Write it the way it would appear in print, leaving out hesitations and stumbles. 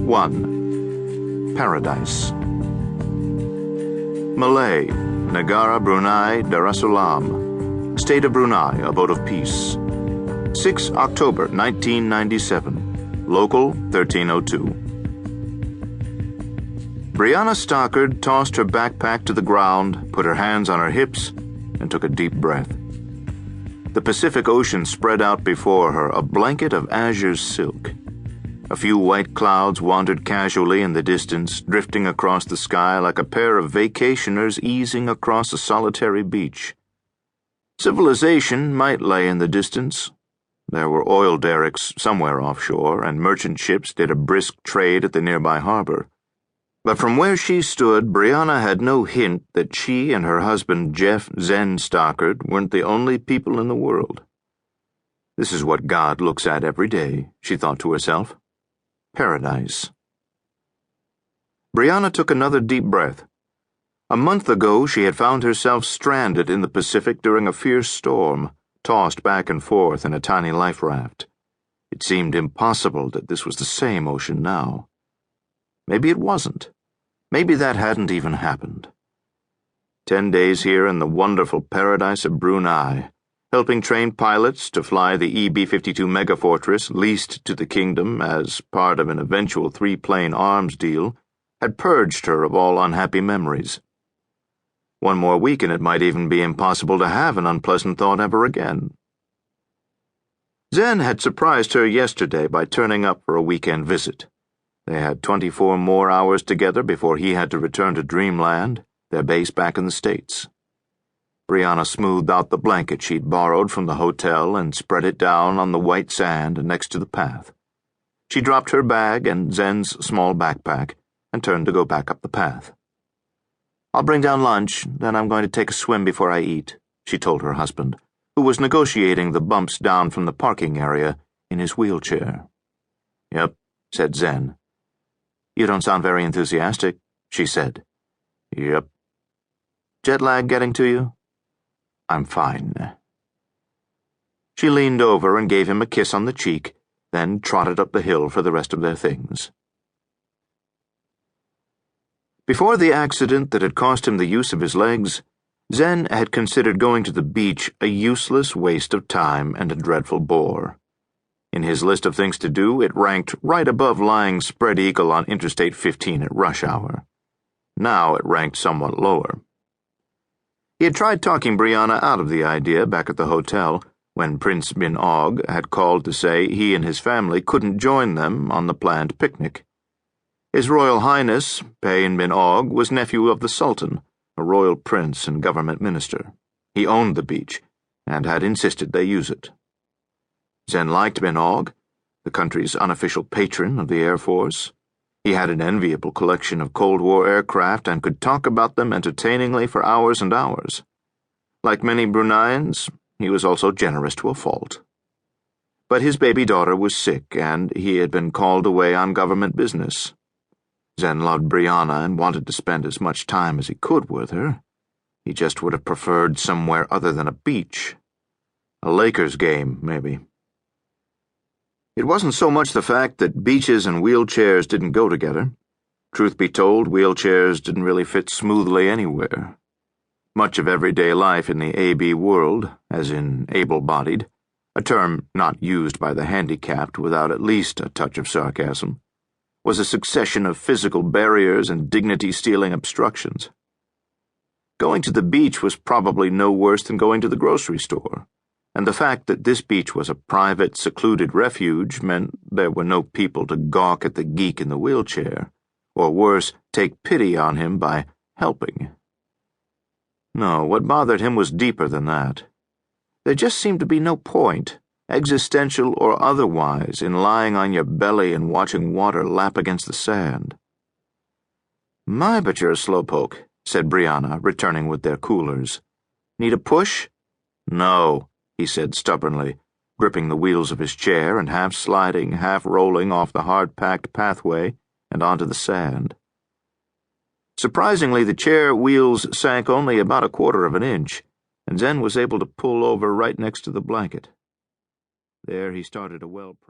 1. Paradise. Malay, Negara Brunei Darussalam, State of Brunei, Abode of Peace. 6 October 1997, Local 1302. Breanna Stockard tossed her backpack to the ground, put her hands on her hips, and took a deep breath. The Pacific Ocean spread out before her, a blanket of azure silk. A few white clouds wandered casually in the distance, drifting across the sky like a pair of vacationers easing across a solitary beach. Civilization might lay in the distance. There were oil derricks somewhere offshore, and merchant ships did a brisk trade at the nearby harbor. But from where she stood, Breanna had no hint that she and her husband Jeff Zen Stockard weren't the only people in the world. This is what God looks at every day, she thought to herself. Paradise. Breanna took another deep breath. A month ago, she had found herself stranded in the Pacific during a fierce storm, tossed back and forth in a tiny life raft. It seemed impossible that this was the same ocean now. Maybe it wasn't. Maybe that hadn't even happened. 10 days here in the wonderful paradise of Brunei, helping train pilots to fly the EB-52 Megafortress leased to the kingdom as part of an eventual 3-plane arms deal, had purged her of all unhappy memories. One more week and it might even be impossible to have an unpleasant thought ever again. Zen had surprised her yesterday by turning up for a weekend visit. They had 24 more hours together before he had to return to Dreamland, their base back in the States. Breanna smoothed out the blanket she'd borrowed from the hotel and spread it down on the white sand next to the path. She dropped her bag and Zen's small backpack and turned to go back up the path. "I'll bring down lunch, then I'm going to take a swim before I eat," she told her husband, who was negotiating the bumps down from the parking area in his wheelchair. "Yep," said Zen. "You don't sound very enthusiastic," she said. "Yep." "Jet lag getting to you?" "I'm fine." She leaned over and gave him a kiss on the cheek, then trotted up the hill for the rest of their things. Before the accident that had cost him the use of his legs, Zen had considered going to the beach a useless waste of time and a dreadful bore. In his list of things to do, it ranked right above lying spread eagle on Interstate 15 at rush hour. Now it ranked somewhat lower. He had tried talking Breanna out of the idea back at the hotel when Prince bin Og had called to say he and his family couldn't join them on the planned picnic. His Royal Highness, Pain bin Og, was nephew of the Sultan, a royal prince and government minister. He owned the beach and had insisted they use it. Zen liked bin Og, the country's unofficial patron of the Air Force. He had an enviable collection of Cold War aircraft and could talk about them entertainingly for hours and hours. Like many Bruneians, he was also generous to a fault. But his baby daughter was sick, and he had been called away on government business. Zen loved Breanna and wanted to spend as much time as he could with her. He just would have preferred somewhere other than a beach. A Lakers game, maybe. It wasn't so much the fact that beaches and wheelchairs didn't go together. Truth be told, wheelchairs didn't really fit smoothly anywhere. Much of everyday life in the AB world, as in able-bodied, a term not used by the handicapped without at least a touch of sarcasm, was a succession of physical barriers and dignity-stealing obstructions. Going to the beach was probably no worse than going to the grocery store. And the fact that this beach was a private, secluded refuge meant there were no people to gawk at the geek in the wheelchair, or worse, take pity on him by helping. No, what bothered him was deeper than that. There just seemed to be no point, existential or otherwise, in lying on your belly and watching water lap against the sand. "My, but you're a slowpoke," said Breanna, returning with their coolers. "Need a push?" "No," he said stubbornly, gripping the wheels of his chair and half sliding, half rolling off the hard-packed pathway and onto the sand. Surprisingly, the chair wheels sank only about 1/4 of an inch, and Zen was able to pull over right next to the blanket. There he started a well